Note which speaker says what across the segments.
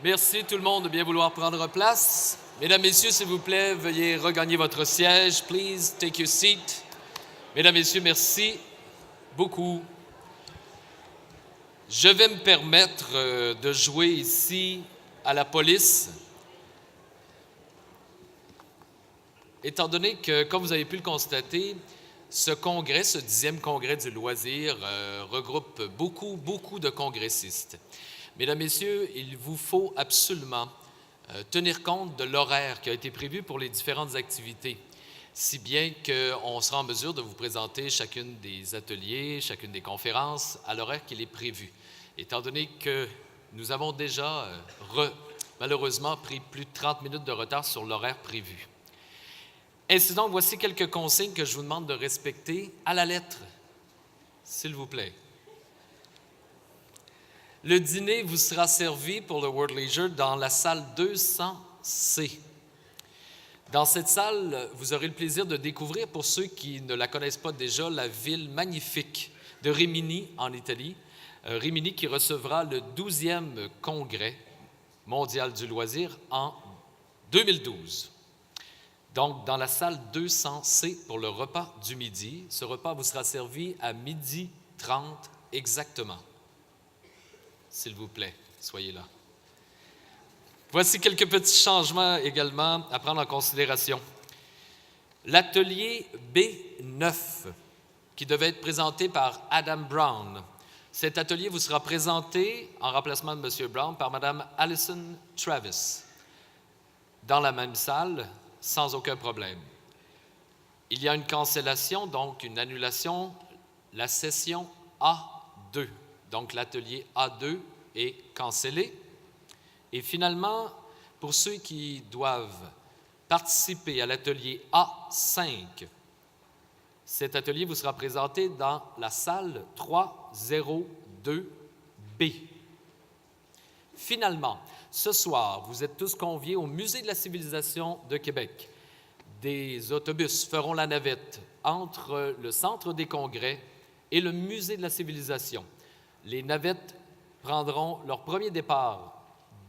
Speaker 1: Merci tout le monde de bien vouloir prendre place. Mesdames, Messieurs, s'il vous plaît, veuillez regagner votre siège. Please take your seat. Mesdames, Messieurs, merci beaucoup. Je vais me permettre de jouer ici à la police, étant donné que, comme vous avez pu le constater, ce congrès, ce 10e congrès du loisir, regroupe beaucoup de congressistes. Mesdames, Messieurs, il vous faut absolument tenir compte de l'horaire qui a été prévu pour les différentes activités, si bien qu'on sera en mesure de vous présenter chacune des ateliers, chacune des conférences à l'horaire qu'il est prévu. Étant donné que nous avons déjà, malheureusement, pris plus de 30 minutes de retard sur l'horaire prévu. Ainsi donc, voici quelques consignes que je vous demande de respecter à la lettre, s'il vous plaît. Le dîner vous sera servi pour le World Leisure dans la salle 200C. Dans cette salle, vous aurez le plaisir de découvrir, pour ceux qui ne la connaissent pas déjà, la ville magnifique de Rimini, en Italie. Rimini qui recevra le 12e congrès mondial du loisir en 2012. Donc, dans la salle 200C pour le repas du midi. Ce repas vous sera servi à 12h30 exactement. S'il vous plaît, soyez là. Voici quelques petits changements également à prendre en considération. L'atelier B9, qui devait être présenté par Adam Brown. Cet atelier vous sera présenté en remplacement de M. Brown par Mme Alison Travis, dans la même salle, sans aucun problème. Il y a une cancellation, donc une annulation, la session A2. Donc, l'atelier A2 est cancellé. Et finalement, pour ceux qui doivent participer à l'atelier A5, cet atelier vous sera présenté dans la salle 302B. Finalement, ce soir, vous êtes tous conviés au Musée de la civilisation de Québec. Des autobus feront la navette entre le Centre des congrès et le Musée de la civilisation. Les navettes prendront leur premier départ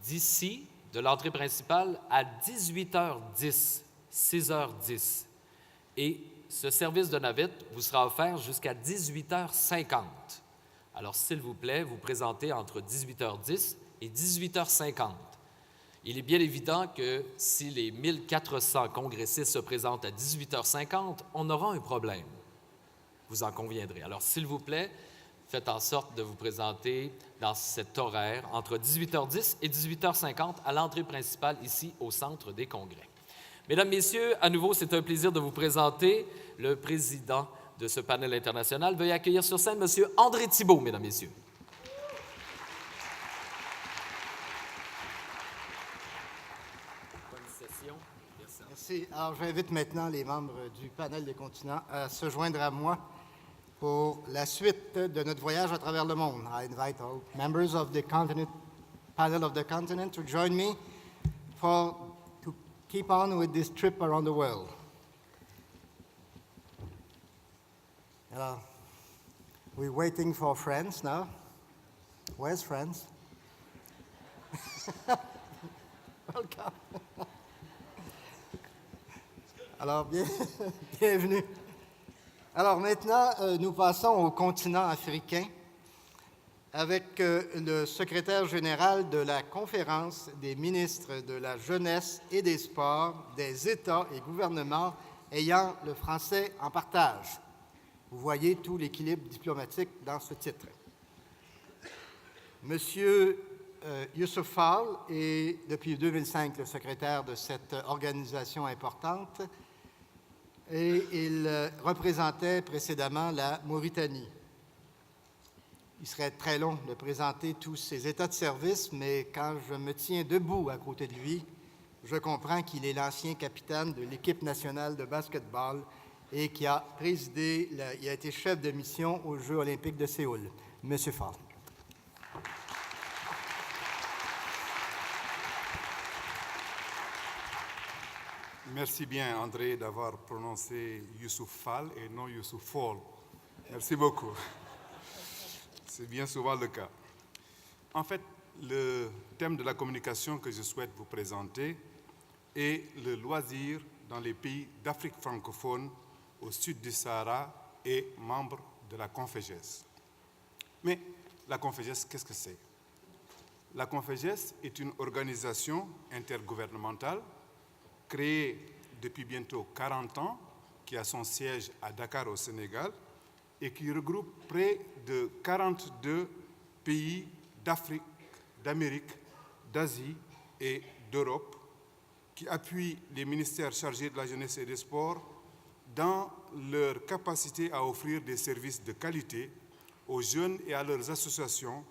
Speaker 1: d'ici, de l'entrée principale, à 18h10, 6h10. Et ce service de navette vous sera offert jusqu'à 18h50. Alors, s'il vous plaît, vous présentez entre 18h10 et 18h50. Il est bien évident que si les 1400 congressistes se présentent à 18h50, on aura un problème. Vous en conviendrez. Alors, s'il vous plaît, faites en sorte de vous présenter dans cet horaire entre 18h10 et 18h50 à l'entrée principale ici au Centre des congrès. Mesdames, Messieurs, à nouveau, c'est un plaisir de vous présenter le président de ce panel international. Veuillez accueillir sur scène M. André Thibault, Mesdames, Messieurs. Bonne session.
Speaker 2: Merci. Alors, j'invite maintenant les membres du panel des continents à se joindre à moi pour la suite de notre voyage à travers le monde. I invite all members of the panel of the continent to join me to keep on with this trip around the world. We're waiting for France now. Where's France? Welcome. Alors, bienvenue. Alors maintenant, nous passons au continent africain avec le secrétaire général de la Conférence des ministres de la jeunesse et des sports des États et gouvernements ayant le français en partage. Vous voyez tout l'équilibre diplomatique dans ce titre. Monsieur Youssouf Fall est depuis 2005 le secrétaire de cette organisation importante. Et il représentait précédemment la Mauritanie. Il serait très long de présenter tous ses états de service, mais quand je me tiens debout à côté de lui, je comprends qu'il est l'ancien capitaine de l'équipe nationale de basketball et qui a présidé, il a été chef de mission aux Jeux olympiques de Séoul. Monsieur Fall.
Speaker 3: Merci bien, André, d'avoir prononcé Youssouf Fall et non Youssouf Fall. Merci beaucoup. C'est bien souvent le cas. En fait, le thème de la communication que je souhaite vous présenter est le loisir dans les pays d'Afrique francophone au sud du Sahara et membre de la Confégès. Mais la Confégès, qu'est-ce que c'est? La Confégès est une organisation intergouvernementale créée depuis bientôt 40 ans, qui a son siège à Dakar au Sénégal et qui regroupe près de 42 pays d'Afrique, d'Amérique, d'Asie et d'Europe, qui appuient les ministères chargés de la jeunesse et des sports dans leur capacité à offrir des services de qualité aux jeunes et à leurs associations,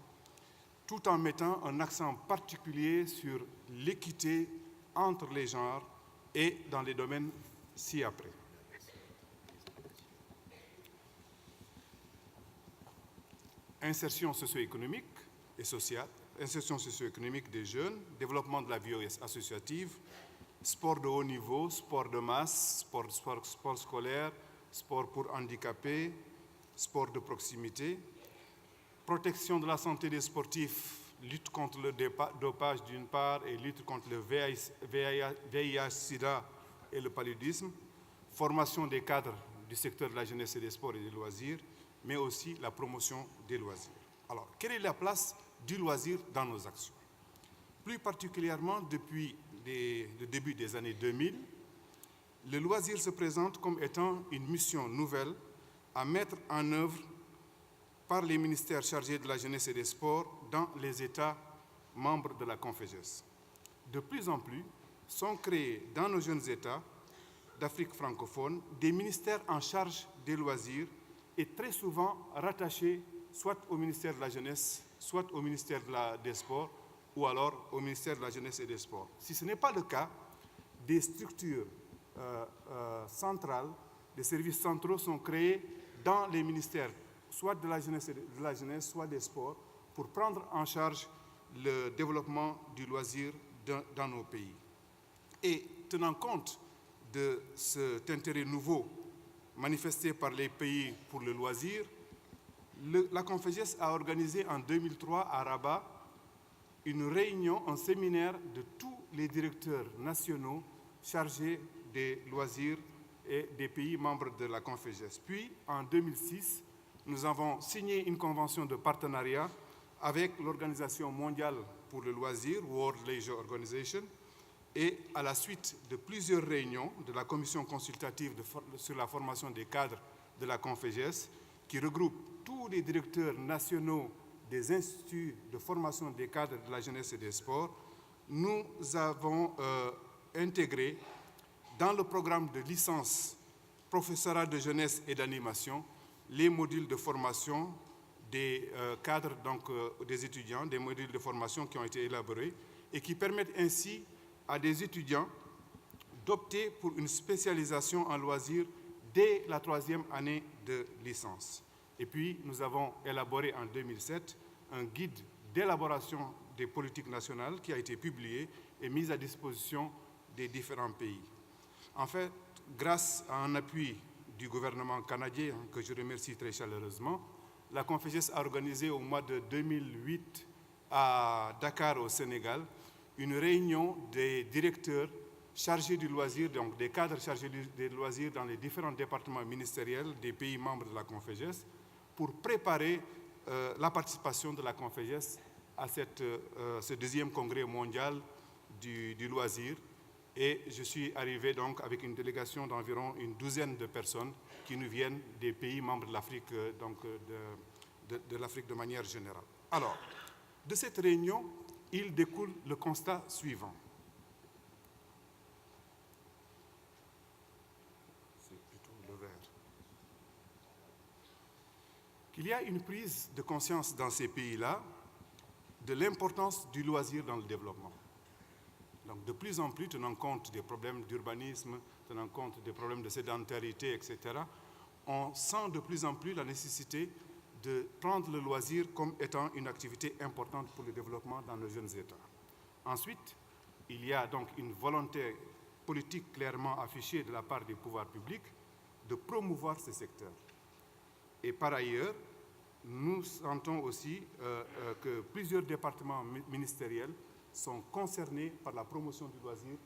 Speaker 3: tout en mettant un accent particulier sur l'équité entre les genres et dans les domaines ci-après. Insertion socio-économique et sociale, insertion socio-économique des jeunes, développement de la vie associative, sport de haut niveau, sport de masse, sport scolaire, sport pour handicapés, sport de proximité, protection de la santé des sportifs, lutte contre le dopage d'une part et lutte contre le VIH-Sida et le paludisme, formation des cadres du secteur de la jeunesse et des sports et des loisirs, mais aussi la promotion des loisirs. Alors, quelle est la place du loisir dans nos actions? Plus particulièrement depuis le début des années 2000, le loisir se présente comme étant une mission nouvelle à mettre en œuvre par les ministères chargés de la jeunesse et des sports dans les États membres de la Confégès. De plus en plus sont créés dans nos jeunes États d'Afrique francophone des ministères en charge des loisirs et très souvent rattachés soit au ministère de la jeunesse, soit au ministère des sports, ou alors au ministère de la jeunesse et des sports. Si ce n'est pas le cas, des structures centrales, des services centraux sont créés dans les ministères, soit de la jeunesse, soit des sports, pour prendre en charge le développement du loisir dans nos pays. Et tenant compte de cet intérêt nouveau manifesté par les pays pour le loisir, la Confégès a organisé en 2003 à Rabat une réunion, un séminaire de tous les directeurs nationaux chargés des loisirs et des pays membres de la Confégès. Puis, en 2006, nous avons signé une convention de partenariat avec l'Organisation mondiale pour le loisir, World Leisure Organization, et à la suite de plusieurs réunions de la commission consultative sur la formation des cadres de la Confégès, qui regroupe tous les directeurs nationaux des instituts de formation des cadres de la jeunesse et des sports, nous avons intégré dans le programme de licence professorat de jeunesse et d'animation les modules de formation des cadres, donc des étudiants, des modules de formation qui ont été élaborés et qui permettent ainsi à des étudiants d'opter pour une spécialisation en loisirs dès la 3e année de licence. Et puis, nous avons élaboré en 2007 un guide d'élaboration des politiques nationales qui a été publié et mis à disposition des différents pays. En fait, grâce à un appui du gouvernement canadien, que je remercie très chaleureusement, la Confégès a organisé au mois de 2008 à Dakar, au Sénégal, une réunion des directeurs chargés du loisir, donc des cadres chargés des loisirs dans les différents départements ministériels des pays membres de la Confégès, pour préparer la participation de la Confégès à ce 2e congrès mondial du loisir. Et je suis arrivé donc avec une délégation d'environ une douzaine de personnes qui nous viennent des pays membres de l'Afrique, donc de l'Afrique de manière générale. Alors, de cette réunion, il découle le constat suivant. C'est plutôt le vert. Qu'il y a une prise de conscience dans ces pays-là de l'importance du loisir dans le développement. Donc, de plus en plus, tenant compte des problèmes d'urbanisme, tenant compte des problèmes de sédentarité, etc., on sent de plus en plus la nécessité de prendre le loisir comme étant une activité importante pour le développement dans nos jeunes États. Ensuite, il y a donc une volonté politique clairement affichée de la part des pouvoirs publics de promouvoir ce secteur. Et par ailleurs, nous sentons aussi que plusieurs départements ministériels sont concernés par la promotion du loisir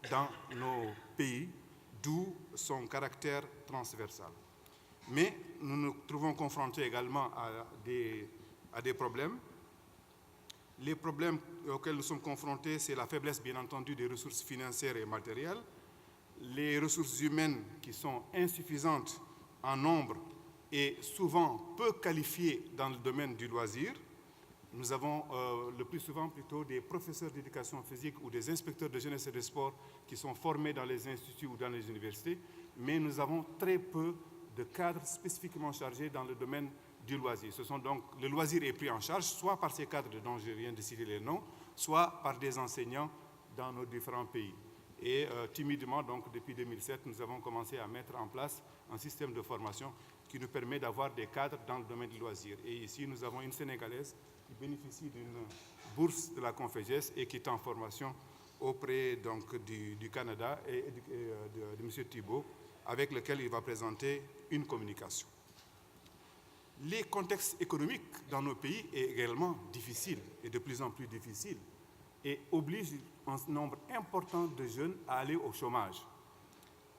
Speaker 3: dans nos pays, d'où son caractère transversal. Mais nous nous trouvons confrontés également à des problèmes. Les problèmes auxquels nous sommes confrontés, c'est la faiblesse, bien entendu, des ressources financières et matérielles, les ressources humaines qui sont insuffisantes en nombre et souvent peu qualifiées dans le domaine du loisir. Nous avons le plus souvent plutôt des professeurs d'éducation physique ou des inspecteurs de jeunesse et de sport qui sont formés dans les instituts ou dans les universités, mais nous avons très peu de cadres spécifiquement chargés dans le domaine du loisir. Le loisir est pris en charge soit par ces cadres dont je viens de citer les noms, soit par des enseignants dans nos différents pays. Et timidement, donc, depuis 2007, nous avons commencé à mettre en place un système de formation qui nous permet d'avoir des cadres dans le domaine du loisir. Et ici, nous avons une Sénégalaise qui bénéficie d'une bourse de la Conféges et qui est en formation auprès donc, du Canada et de M. Thibault, avec lequel il va présenter une communication. Les contextes économiques dans nos pays sont également difficiles et de plus en plus difficiles et obligent un nombre important de jeunes à aller au chômage.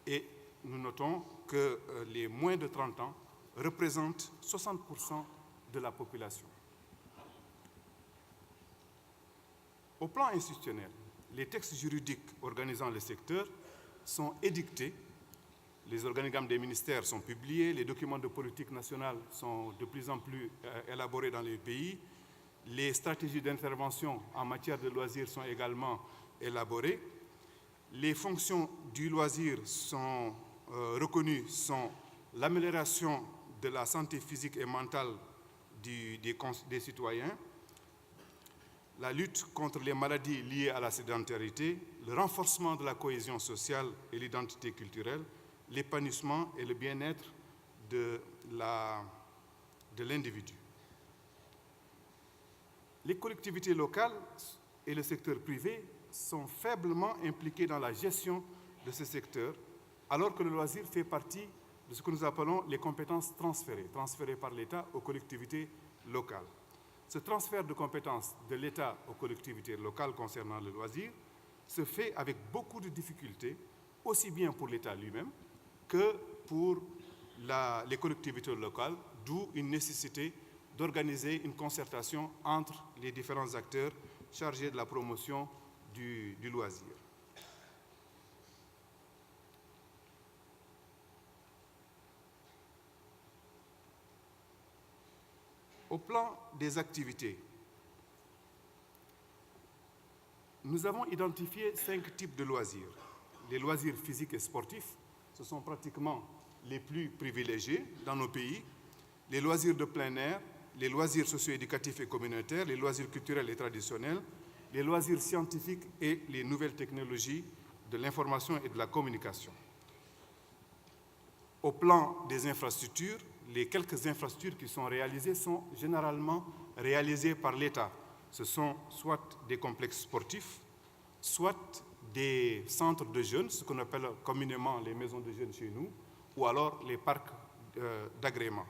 Speaker 3: Et nous notons que les moins de 30 ans représentent 60% de la population. Au plan institutionnel, les textes juridiques organisant le secteur sont édictés, les organigrammes des ministères sont publiés, les documents de politique nationale sont de plus en plus élaborés dans les pays, les stratégies d'intervention en matière de loisirs sont également élaborées, les fonctions du loisir sont reconnues sont l'amélioration de la santé physique et mentale des citoyens, la lutte contre les maladies liées à la sédentarité, le renforcement de la cohésion sociale et l'identité culturelle, l'épanouissement et le bien-être de l'individu. Les collectivités locales et le secteur privé sont faiblement impliqués dans la gestion de ce secteur, alors que le loisir fait partie de ce que nous appelons les compétences transférées par l'État aux collectivités locales. Ce transfert de compétences de l'État aux collectivités locales concernant le loisir se fait avec beaucoup de difficultés, aussi bien pour l'État lui-même que pour les collectivités locales, d'où une nécessité d'organiser une concertation entre les différents acteurs chargés de la promotion du loisir. Au plan des activités, nous avons identifié 5 types de loisirs. Les loisirs physiques et sportifs, ce sont pratiquement les plus privilégiés dans nos pays. Les loisirs de plein air, les loisirs socio-éducatifs et communautaires, les loisirs culturels et traditionnels, les loisirs scientifiques et les nouvelles technologies de l'information et de la communication. Au plan des infrastructures, les quelques infrastructures qui sont réalisées sont généralement réalisées par l'État. Ce sont soit des complexes sportifs, soit des centres de jeunes, ce qu'on appelle communément les maisons de jeunes chez nous, ou alors les parcs d'agrément.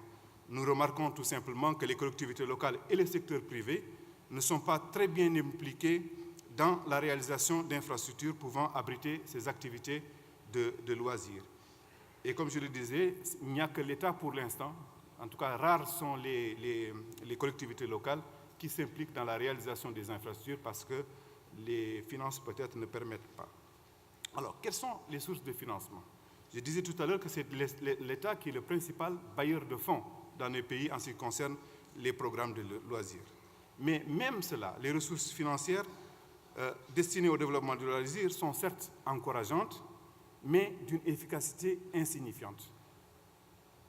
Speaker 3: Nous remarquons tout simplement que les collectivités locales et le secteur privé ne sont pas très bien impliqués dans la réalisation d'infrastructures pouvant abriter ces activités de loisirs. Et comme je le disais, il n'y a que l'État pour l'instant, en tout cas rares sont les collectivités locales qui s'impliquent dans la réalisation des infrastructures parce que les finances peut-être ne permettent pas. Alors, quelles sont les sources de financement? Je disais tout à l'heure que c'est l'État qui est le principal bailleur de fonds dans les pays en ce qui concerne les programmes de loisirs. Mais même cela, les ressources financières destinées au développement du loisir sont certes encourageantes, mais d'une efficacité insignifiante.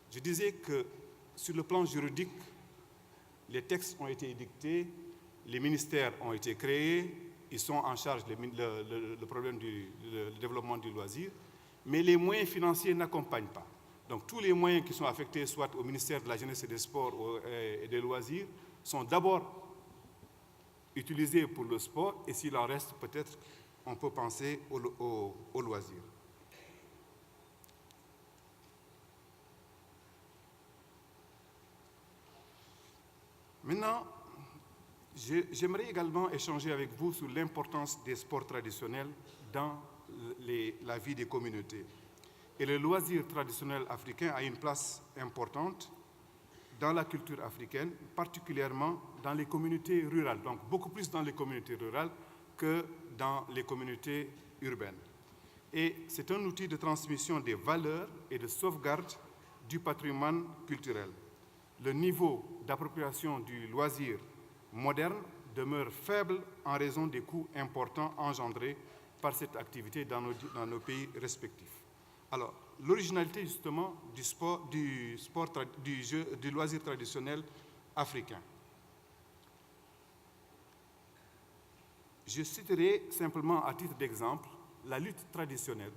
Speaker 3: Je disais que sur le plan juridique, les textes ont été édictés, les ministères ont été créés, ils sont en charge le problème du développement du loisir, mais les moyens financiers n'accompagnent pas. Donc tous les moyens qui sont affectés soit au ministère de la Jeunesse et des Sports et des Loisirs sont d'abord utilisés pour le sport et s'il en reste, peut-être on peut penser au loisir. Maintenant, j'aimerais également échanger avec vous sur l'importance des sports traditionnels dans la vie des communautés. Et le loisir traditionnel africain a une place importante dans la culture africaine, particulièrement dans les communautés rurales, donc beaucoup plus dans les communautés rurales que dans les communautés urbaines. Et c'est un outil de transmission des valeurs et de sauvegarde du patrimoine culturel. Le niveau d'appropriation du loisir moderne demeure faible en raison des coûts importants engendrés par cette activité dans nos pays respectifs. Alors, l'originalité justement du loisir traditionnel africain. Je citerai simplement à titre d'exemple la lutte traditionnelle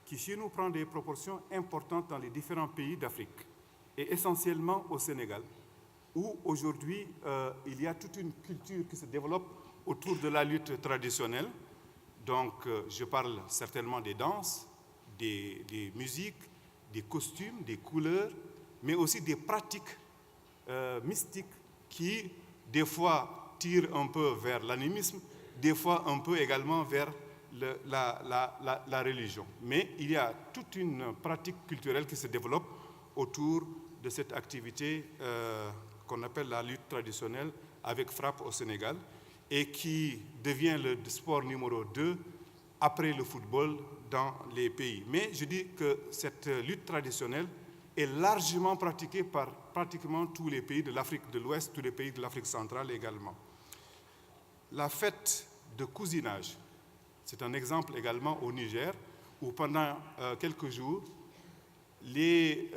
Speaker 3: qui chez nous prend des proportions importantes dans les différents pays d'Afrique et essentiellement au Sénégal, où aujourd'hui il y a toute une culture qui se développe autour de la lutte traditionnelle. Donc je parle certainement des danses, des musiques, des costumes, des couleurs, mais aussi des pratiques mystiques qui, des fois, tirent un peu vers l'animisme, des fois un peu également vers la religion. Mais il y a toute une pratique culturelle qui se développe autour de cette activité qu'on appelle la lutte traditionnelle avec frappe au Sénégal et qui devient le sport numéro 2 après le football dans les pays. Mais je dis que cette lutte traditionnelle est largement pratiquée par pratiquement tous les pays de l'Afrique de l'Ouest, tous les pays de l'Afrique centrale également. La fête de cousinage, c'est un exemple également au Niger, où pendant quelques jours, les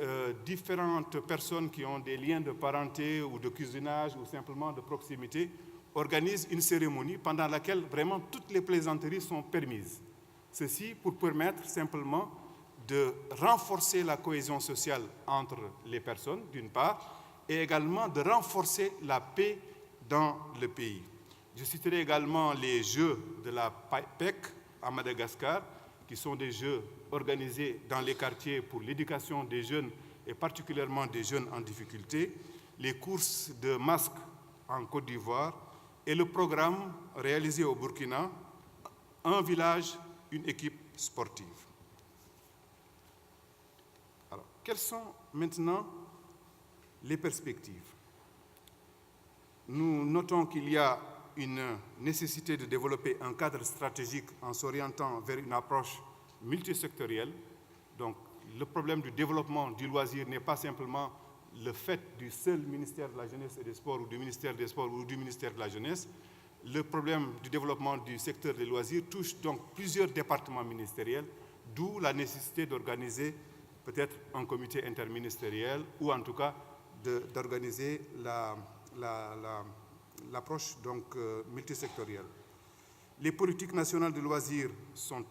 Speaker 3: différentes personnes qui ont des liens de parenté ou de cousinage ou simplement de proximité organisent une cérémonie pendant laquelle vraiment toutes les plaisanteries sont permises. Ceci pour permettre simplement de renforcer la cohésion sociale entre les personnes, d'une part, et également de renforcer la paix dans le pays. Je citerai également les Jeux de la PEC à Madagascar, qui sont des jeux organisés dans les quartiers pour l'éducation des jeunes et particulièrement des jeunes en difficulté, les courses de masques en Côte d'Ivoire et le programme réalisé au Burkina, un village, une équipe sportive. Alors, quelles sont maintenant les perspectives? Nous notons qu'il y a une nécessité de développer un cadre stratégique en s'orientant vers une approche multisectorielle. Donc, le problème du développement du loisir n'est pas simplement le fait du seul ministère de la Jeunesse et des Sports ou du ministère des Sports ou du ministère de la Jeunesse. Le problème du développement du secteur des loisirs touche donc plusieurs départements ministériels, d'où la nécessité d'organiser peut-être un comité interministériel ou en tout cas d'organiser l'approche donc multisectorielle. Les politiques nationales de loisirs sont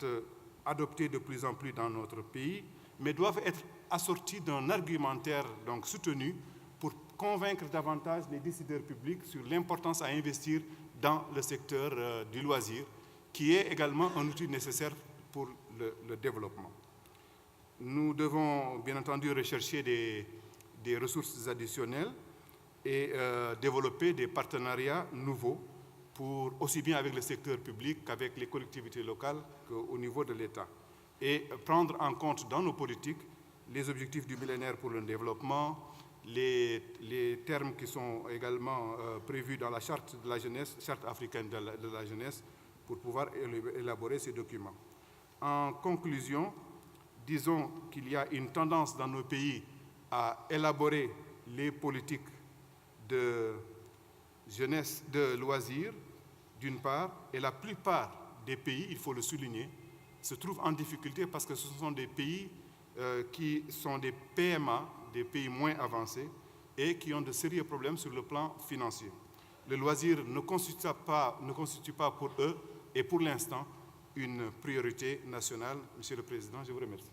Speaker 3: adoptées de plus en plus dans notre pays, mais doivent être assorties d'un argumentaire donc soutenu pour convaincre davantage les décideurs publics sur l'importance à investir dans le secteur du loisir, qui est également un outil nécessaire pour le développement. Nous devons bien entendu rechercher des ressources additionnelles et développer des partenariats nouveaux, aussi bien avec le secteur public qu'avec les collectivités locales qu'au niveau de l'État. Et prendre en compte dans nos politiques les objectifs du millénaire pour le développement, les termes qui sont également prévus dans la charte de la jeunesse, charte africaine de la jeunesse, pour pouvoir élaborer ces documents. En conclusion, disons qu'il y a une tendance dans nos pays à élaborer les politiques de jeunesse, de loisirs, d'une part, et la plupart des pays, il faut le souligner, se trouvent en difficulté parce que ce sont des pays qui sont des PMA, des pays moins avancés, et qui ont de sérieux problèmes sur le plan financier. Le loisir ne constitue pas pour eux, et pour l'instant, une priorité nationale. Monsieur le Président, je vous remercie.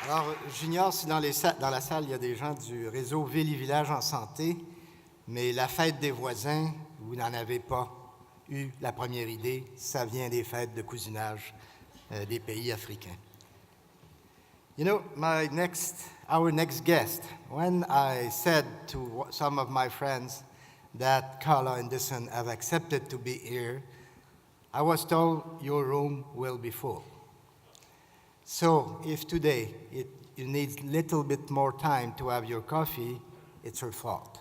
Speaker 2: Alors, j'ignore si dans la salle, il y a des gens du réseau Ville et Village en santé, mais la fête des voisins, vous n'en avez pas eu la première idée, ça vient des fêtes de cousinage des pays africains. You know, our next guest, when I said to some of my friends that Carla Anderson have accepted to be here, I was told your room will be full. So if today you need a little bit more time to have your coffee, it's her fault.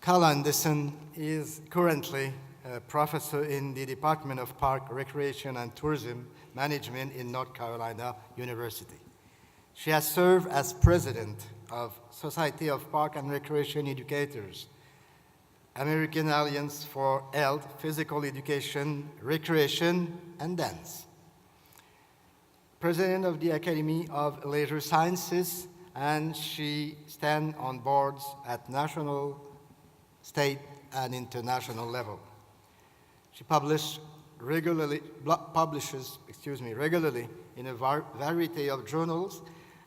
Speaker 2: Carla Anderson is currently a professor in the Department of Park, Recreation, and Tourism Management in North Carolina University. She has served as president of Society of Park and Recreation Educators, American Alliance for Health, Physical Education, Recreation, and Dance, president of the Academy of Leisure Sciences, and she stands on boards at national, state, and international level. She publishes regularly in a variety of journals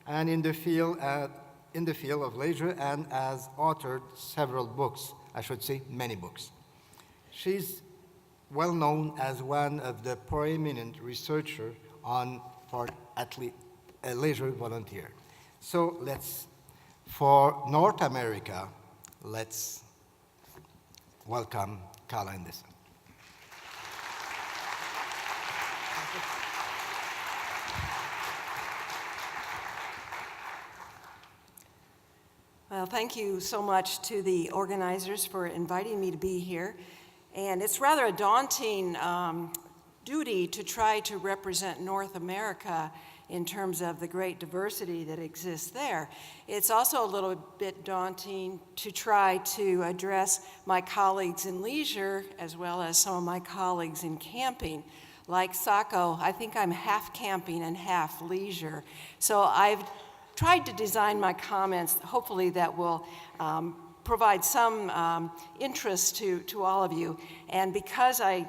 Speaker 2: and in the field of leisure, and has authored several books, I should say many books. She's well known as one of the preeminent researchers on leisure volunteer. So for North America, let's welcome Carla Anderson.
Speaker 4: Well, thank you so much to the organizers for inviting me to be here. And it's rather a daunting duty to try to represent North America in terms of the great diversity that exists there. It's also a little bit daunting to try to address my colleagues in leisure as well as some of my colleagues in camping. Like Sacco, I think I'm half camping and half leisure. So I've tried to design my comments, hopefully that will provide some interest to all of you. And because I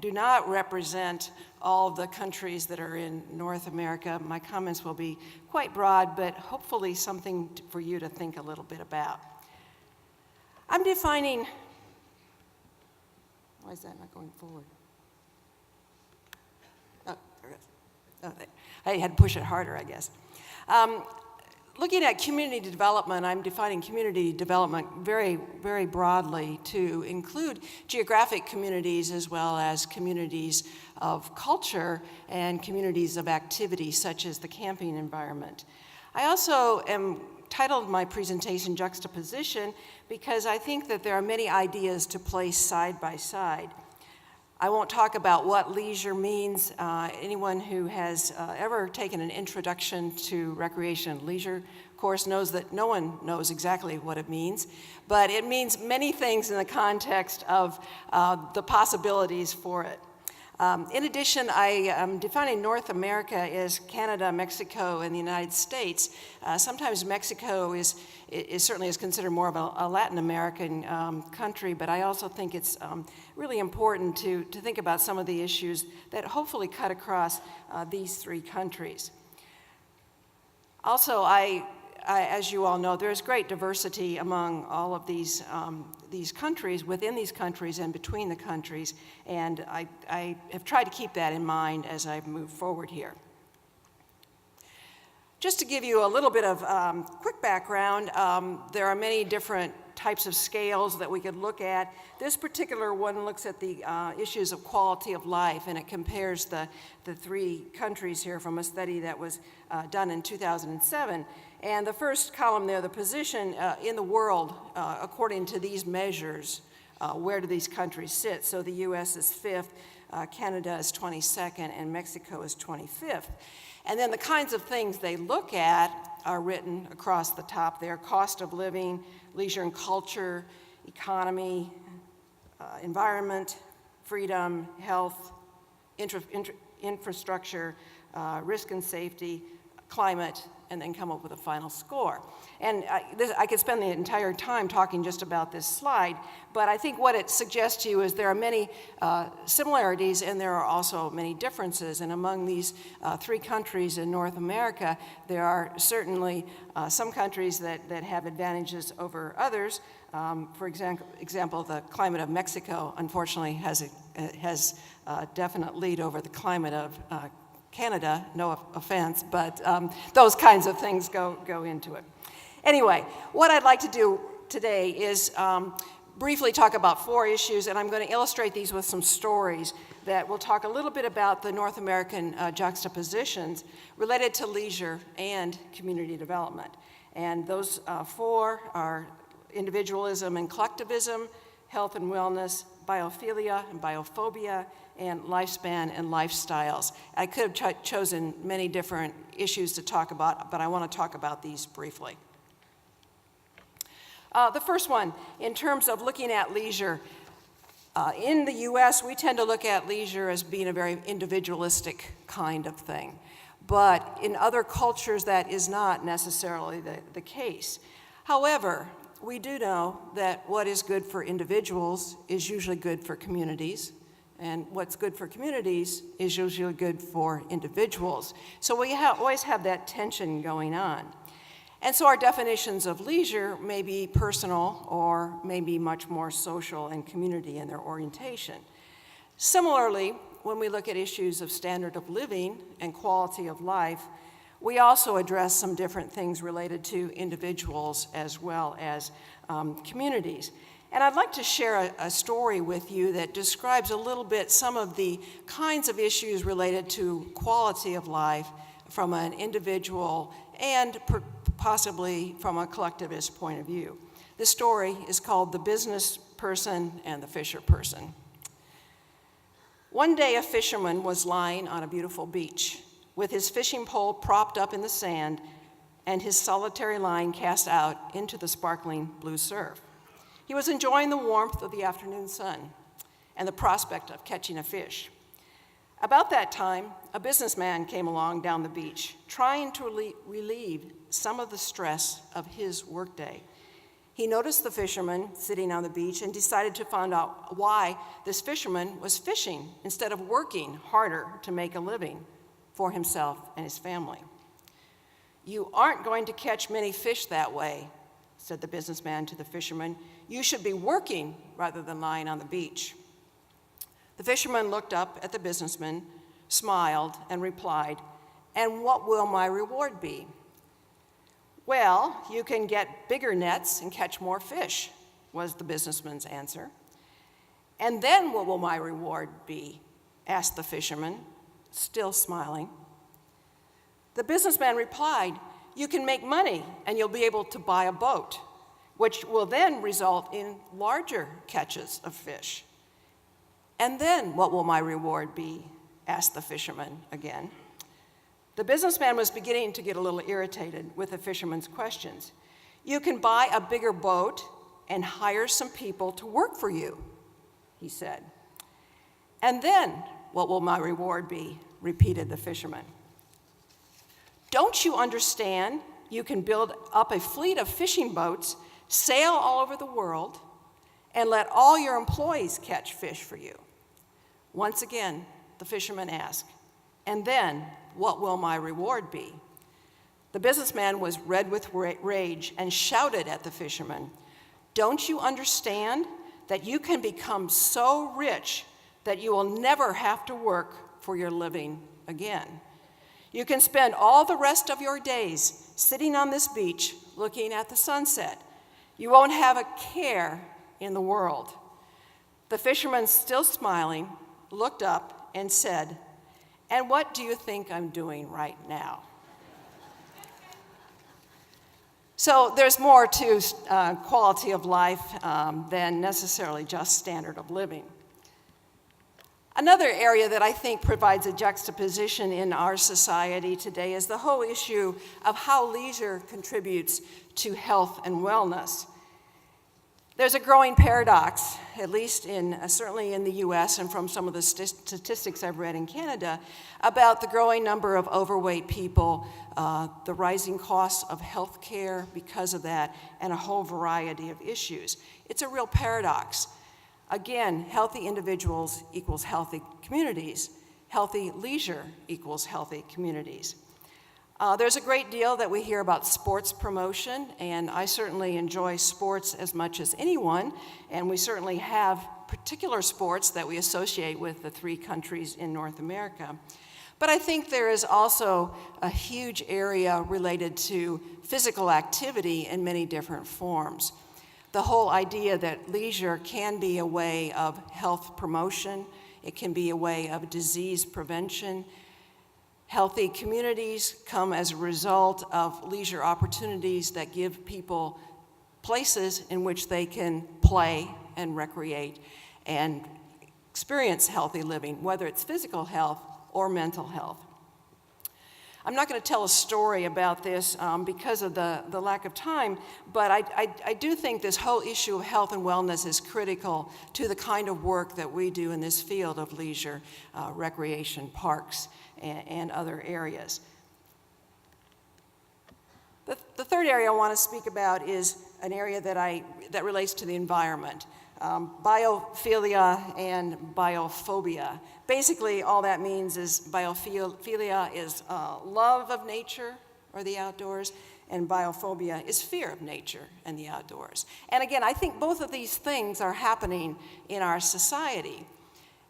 Speaker 4: do not represent all the countries that are in North America, my comments will be quite broad, but hopefully something for you to think a little bit about. I'm defining, why is that not going forward? Oh, there it is. Oh, I had to push it harder, I guess. Looking at community development, I'm defining community development very, very broadly to include geographic communities as well as communities of culture and communities of activity such as the camping environment. I also titled my presentation Juxtaposition because I think that there are many ideas to place side by side. I won't talk about what leisure means. Anyone who has ever taken an introduction to recreation and leisure course knows that no one knows exactly what it means, but it means many things in the context of the possibilities for it. In addition, I am defining North America as Canada, Mexico, and the United States. Sometimes Mexico is certainly considered more of a Latin American country, but I also think it's really important to think about some of the issues that hopefully cut across these three countries. Also, as you all know, there's great diversity among all of these countries, within these countries and between the countries, and I have tried to keep that in mind as I move forward here. Just to give you a little bit of quick background, there are many different types of scales that we could look at. This particular one looks at the issues of quality of life, and it compares the three countries here from a study that was done in 2007. And the first column there, the position in the world, according to these measures, where do these countries sit? So the US is 5th, Canada is 22nd, and Mexico is 25th. And then the kinds of things they look at are written across the top there: cost of living, leisure and culture, economy, environment, freedom, health, infrastructure, risk and safety, climate, and then come up with a final score. And I could spend the entire time talking just about this slide, but I think what it suggests to you is there are many similarities and there are also many differences. And among these three countries in North America, there are certainly some countries that have advantages over others. For example, the climate of Mexico, unfortunately, has has a definite lead over the climate of Canada, no offense, but those kinds of things go into it. Anyway, what I'd like to do today is briefly talk about 4 issues, and I'm going to illustrate these with some stories that will talk a little bit about the North American juxtapositions related to leisure and community development. And those 4 are individualism and collectivism, health and wellness, biophilia and biophobia, and lifespan and lifestyles. I could have chosen many different issues to talk about, but I want to talk about these briefly. The first one, in terms of looking at leisure, in the US, we tend to look at leisure as being a very individualistic kind of thing. But in other cultures, that is not necessarily the case. However, we do know that what is good for individuals is usually good for communities, and what's good for communities is usually good for individuals. So we always have that tension going on. And so our definitions of leisure may be personal or may be much more social and community in their orientation. Similarly, when we look at issues of standard of living and quality of life, we also address some different things related to individuals as well as communities. And I'd like to share a story with you that describes a little bit some of the kinds of issues related to quality of life from an individual and possibly from a collectivist point of view. This story is called The Business Person and the Fisher Person. One day a fisherman was lying on a beautiful beach with his fishing pole propped up in the sand and his solitary line cast out into the sparkling blue surf. He was enjoying the warmth of the afternoon sun and the prospect of catching a fish. About that time, a businessman came along down the beach, trying to relieve some of the stress of his workday. He noticed the fisherman sitting on the beach and decided to find out why this fisherman was fishing instead of working harder to make a living for himself and his family. "You aren't going to catch many fish that way," said the businessman to the fisherman. "You should be working rather than lying on the beach." The fisherman looked up at the businessman, smiled, and replied, "And what will my reward be?" "Well, you can get bigger nets and catch more fish," was the businessman's answer. "And then what will my reward be?" asked the fisherman, still smiling. The businessman replied, "You can make money and you'll be able to buy a boat, which will then result in larger catches of fish." "And then what will my reward be?" asked the fisherman again. The businessman was beginning to get a little irritated with the fisherman's questions. "You can buy a bigger boat and hire some people to work for you," he said. "And then what will my reward be?" repeated the fisherman. "Don't you understand? You can build up a fleet of fishing boats, sail all over the world, and let all your employees catch fish for you." Once again, the fisherman asked, "And then what will my reward be?" The businessman was red with rage and shouted at the fisherman, "Don't you understand that you can become so rich that you will never have to work for your living again? You can spend all the rest of your days sitting on this beach looking at the sunset. You won't have a care in the world." The fisherman, still smiling, looked up and said, "And what do you think I'm doing right now?" So there's more to quality of life than necessarily just standard of living. Another area that I think provides a juxtaposition in our society today is the whole issue of how leisure contributes to health and wellness. There's a growing paradox, at least certainly in the US and from some of the statistics I've read in Canada, about the growing number of overweight people, the rising costs of health care because of that, and a whole variety of issues. It's a real paradox. Again, healthy individuals equals healthy communities. Healthy leisure equals healthy communities. There's a great deal that we hear about sports promotion, and I certainly enjoy sports as much as anyone, and we certainly have particular sports that we associate with the 3 countries in North America. But I think there is also a huge area related to physical activity in many different forms. The whole idea that leisure can be a way of health promotion, it can be a way of disease prevention. Healthy communities come as a result of leisure opportunities that give people places in which they can play and recreate and experience healthy living, whether it's physical health or mental health. I'm not going to tell a story about this because of the lack of time, but I do think this whole issue of health and wellness is critical to the kind of work that we do in this field of leisure, recreation, parks, and other areas. The third area I want to speak about is an area that relates to the environment. Biophilia and biophobia. Basically, all that means is biophilia is love of nature or the outdoors, and biophobia is fear of nature and the outdoors. And again, I think both of these things are happening in our society.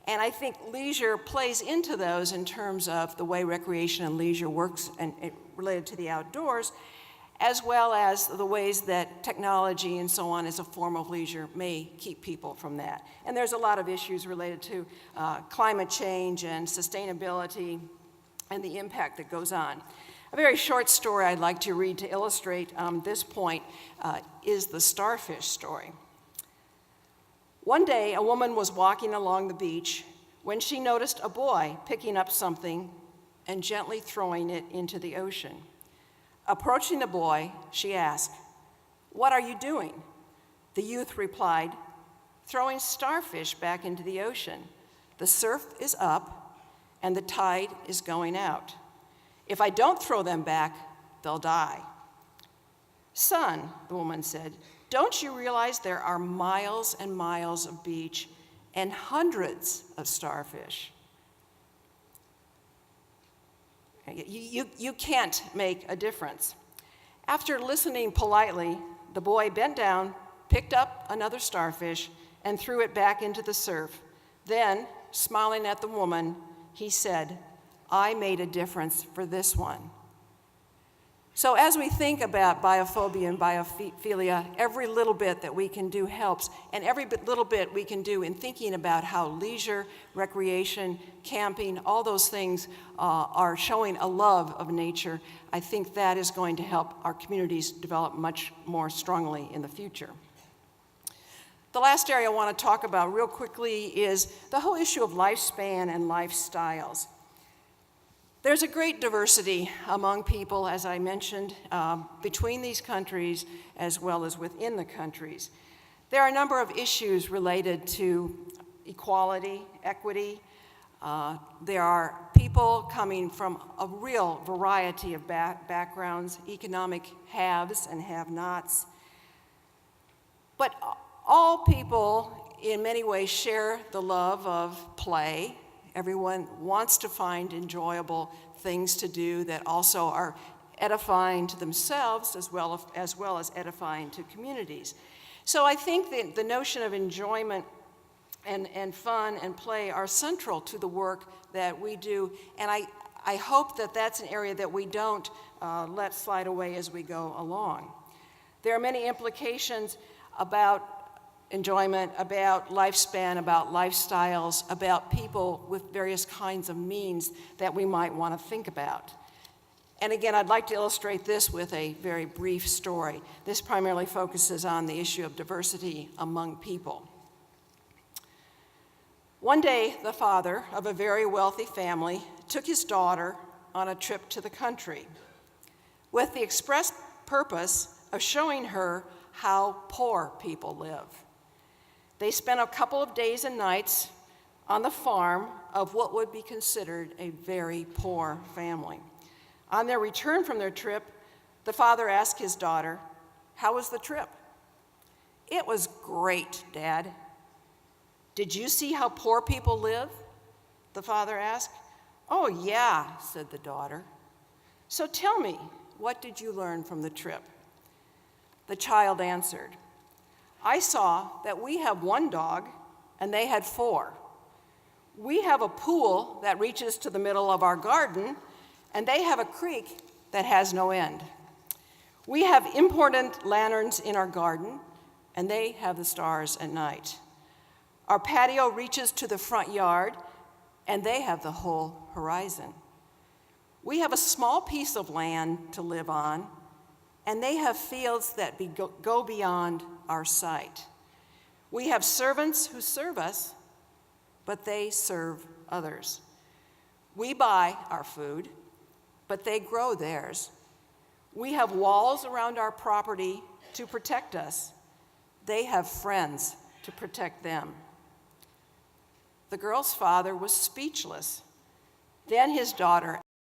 Speaker 4: And I think leisure plays into those in terms of the way recreation and leisure works and related to the outdoors, as well as the ways that technology and so on as a form of leisure may keep people from that. And there's a lot of issues related to climate change and sustainability and the impact that goes on. A very short story I'd like to read to illustrate this point is the starfish story. One day, a woman was walking along the beach when she noticed a boy picking up something and gently throwing it into the ocean. Approaching the boy, she asked, "What are you doing?" The youth replied, "Throwing starfish back into the ocean. The surf is up and the tide is going out. If I don't throw them back, they'll die." "Son," the woman said, "don't you realize there are miles and miles of beach and hundreds of starfish? You can't make a difference." After listening politely, the boy bent down, picked up another starfish, and threw it back into the surf. Then, smiling at the woman, he said, "I made a difference for this one." So as we think about biophobia and biophilia, every little bit that we can do helps, and every little bit we can do in thinking about how leisure, recreation, camping, all those things are showing a love of nature, I think that is going to help our communities develop much more strongly in the future. The last area I want to talk about real quickly is the whole issue of lifespan and lifestyles. There's a great diversity among people, as I mentioned, between these countries as well as within the countries. There are a number of issues related to equality, equity. There are people coming from a real variety of backgrounds, economic haves and have-nots. But all people in many ways share the love of play. Everyone wants to find enjoyable things to do that also are edifying to themselves as well as edifying to communities. So I think that the notion of enjoyment and fun and play are central to the work that we do, and I hope that that's an area that we don't let slide away as we go along. There are many implications about enjoyment, about lifespan, about lifestyles, about people with various kinds of means that we might want to think about. And again, I'd like to illustrate this with a very brief story. This primarily focuses on the issue of diversity among people. One day, the father of a very wealthy family took his daughter on a trip to the country with the express purpose of showing her how poor people live. They spent a couple of days and nights on the farm of what would be considered a very poor family. On their return from their trip, the father asked his daughter, "How was the trip?" "It was great, Dad." "Did you see how poor people live?" the father asked. "Oh, yeah," said the daughter. "So tell me, what did you learn from the trip?" The child answered, "I saw that we have one dog, and they had 4. We have a pool that reaches to the middle of our garden, and they have a creek that has no end. We have important lanterns in our garden, and they have the stars at night. Our patio reaches to the front yard, and they have the whole horizon. We have a small piece of land to live on, and they have fields that go beyond our sight. We have servants who serve us, but they serve others. We buy our food, but they grow theirs. We have walls around our property to protect us. They have friends to protect them. The girl's father was speechless. Then his daughter